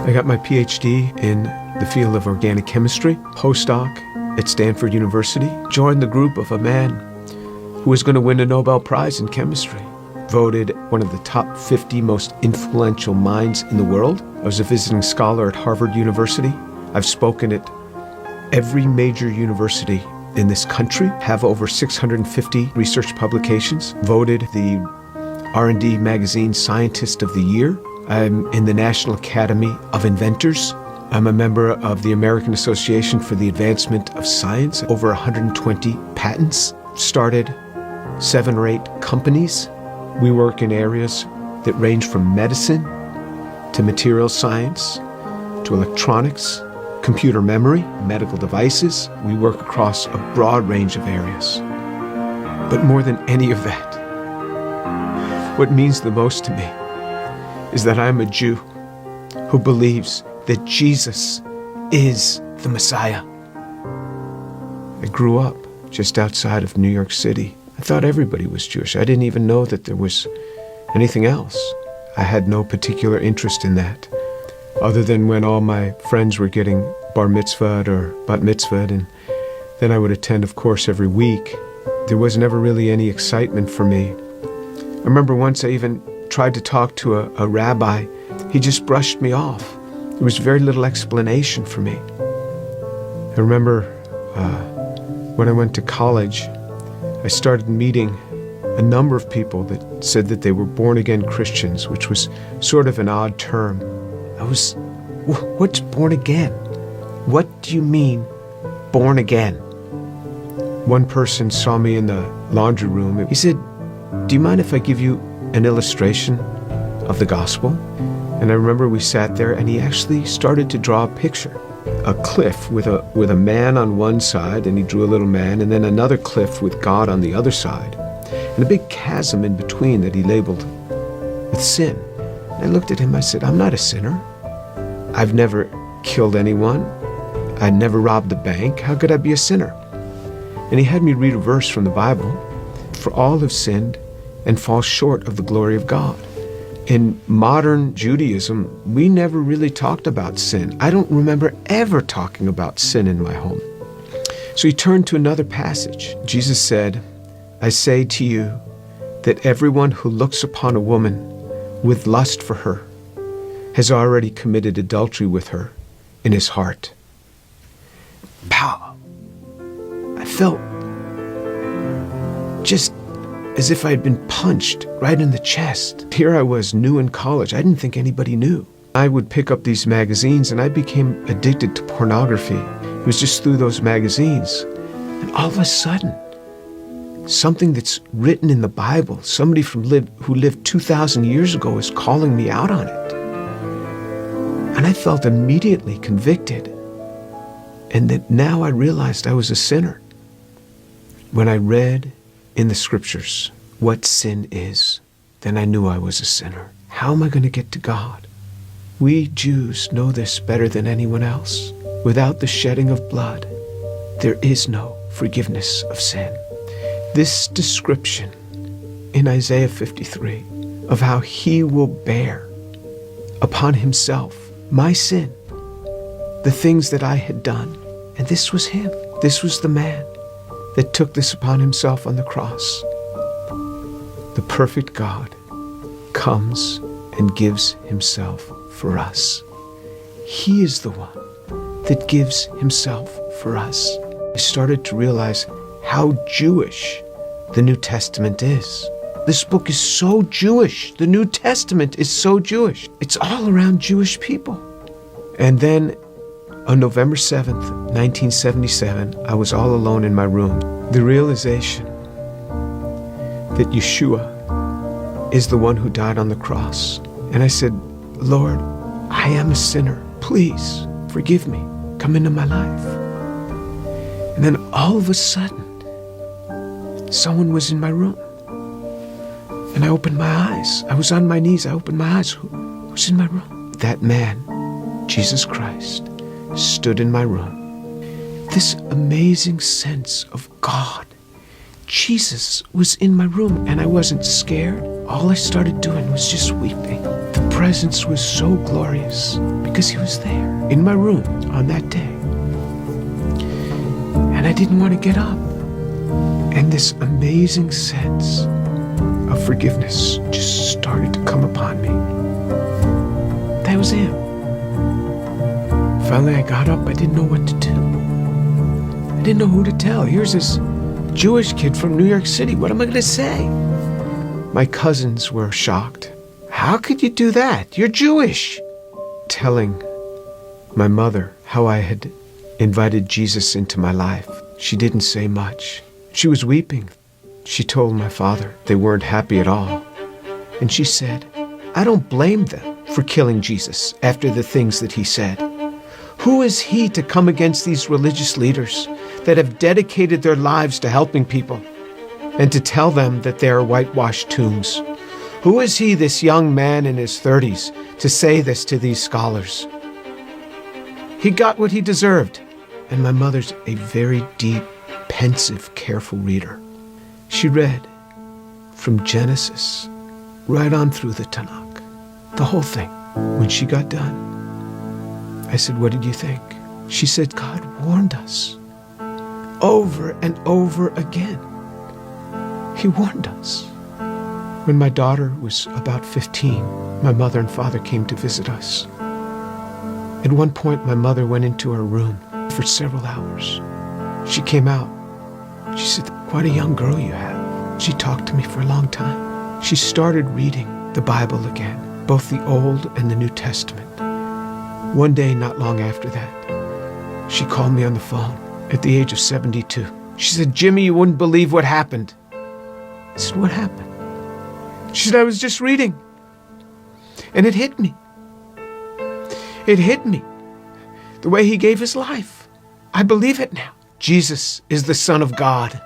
I got my PhD in the field of organic chemistry, postdoc at Stanford University, joined the group of a man who was going to win a Nobel Prize in chemistry, voted one of the top 50 most influential minds in the world. I was a visiting scholar at Harvard University. I've spoken at every major university in this country, have over 650 research publications, voted the R&D Magazine Scientist of the Year. I'm in the National Academy of Inventors. I'm a member of the American Association for the Advancement of Science, over 120 patents, started 7 or 8 companies. We work in areas that range from medicine to material science to electronics, computer memory, medical devices. We work across a broad range of areas. But more than any of that, what means the most to me is that I'm a Jew who believes that Jesus is the Messiah. I grew up just outside of New York City. I thought everybody was Jewish. I didn't even know that there was anything else. I had no particular interest in that, other than when all my friends were getting bar mitzvahed or bat mitzvahed, and then I would attend, of course, every week. There was never really any excitement for me. I remember once I even tried to talk to a rabbi. He just brushed me off. There was very little explanation for me. I remember when I went to college, I started meeting a number of people that said that they were born-again Christians, which was sort of an odd term. What's born again? What do you mean, born again? One person saw me in the laundry room. He said, "Do you mind if I give you an illustration of the gospel?" And I remember we sat there and he actually started to draw a picture. A cliff with a man on one side, and he drew a little man, and then another cliff with God on the other side, and a big chasm in between that he labeled with sin. And I looked at him, I said, "I'm not a sinner. I've never killed anyone. I never robbed a bank. How could I be a sinner?" And he had me read a verse from the Bible. "For all have sinned and fall short of the glory of God." In modern Judaism, we never really talked about sin. I don't remember ever talking about sin in my home. So he turned to another passage. Jesus said, "I say to you that everyone who looks upon a woman with lust for her has already committed adultery with her in his heart." Pow! I felt just as if I had been punched right in the chest. Here I was, new in college. I didn't think anybody knew. I would pick up these magazines and I became addicted to pornography. It was just through those magazines. And all of a sudden, something that's written in the Bible, somebody who lived 2,000 years ago is calling me out on it. And I felt immediately convicted. And that now I realized I was a sinner. When I read in the scriptures what sin is, then I knew I was a sinner. How am I going to get to God? We Jews know this better than anyone else. Without the shedding of blood, there is no forgiveness of sin. This description in Isaiah 53 of how he will bear upon himself my sin, the things that I had done, and this was him. This was the man that took this upon himself on the cross. The perfect God comes and gives himself for us. He is the one that gives himself for us. I started to realize how Jewish the New Testament is. This book is so Jewish. The New Testament is so Jewish. It's all around Jewish people. And then on November 7th, 1977, I was all alone in my room. The realization that Yeshua is the one who died on the cross. And I said, "Lord, I am a sinner. Please forgive me. Come into my life." And then all of a sudden, someone was in my room. And I opened my eyes. I was on my knees. I opened my eyes. Who's in my room? That man, Jesus Christ, stood in my room. This amazing sense of God. Jesus was in my room, and I wasn't scared. All I started doing was just weeping. The presence was so glorious because he was there in my room on that day. And I didn't want to get up. And this amazing sense of forgiveness just started to come upon me. That was him. Finally, I got up. I didn't know what to do. I didn't know who to tell. Here's this Jewish kid from New York City. What am I going to say? My cousins were shocked. How could you do that? You're Jewish. Telling my mother how I had invited Jesus into my life. She didn't say much. She was weeping. She told my father they weren't happy at all. And she said, I don't blame them for killing Jesus after the things that he said. Who is he to come against these religious leaders that have dedicated their lives to helping people and to tell them that they are whitewashed tombs? Who is he, this young man in his 30s, to say this to these scholars? He got what he deserved. And my mother's a very deep, pensive, careful reader. She read from Genesis right on through the Tanakh, the whole thing. When she got done, I said, what did you think? She said, God warned us over and over again. He warned us. When my daughter was about 15, my mother and father came to visit us. At one point, my mother went into her room for several hours. She came out. She said, quite a young girl you have. She talked to me for a long time. She started reading the Bible again, both the Old and the New Testament. One day, not long after that, she called me on the phone at the age of 72. She said, Jimmy, you wouldn't believe what happened. I said, what happened? She said, I was just reading. And it hit me. It hit me. The way he gave his life. I believe it now. Jesus is the Son of God.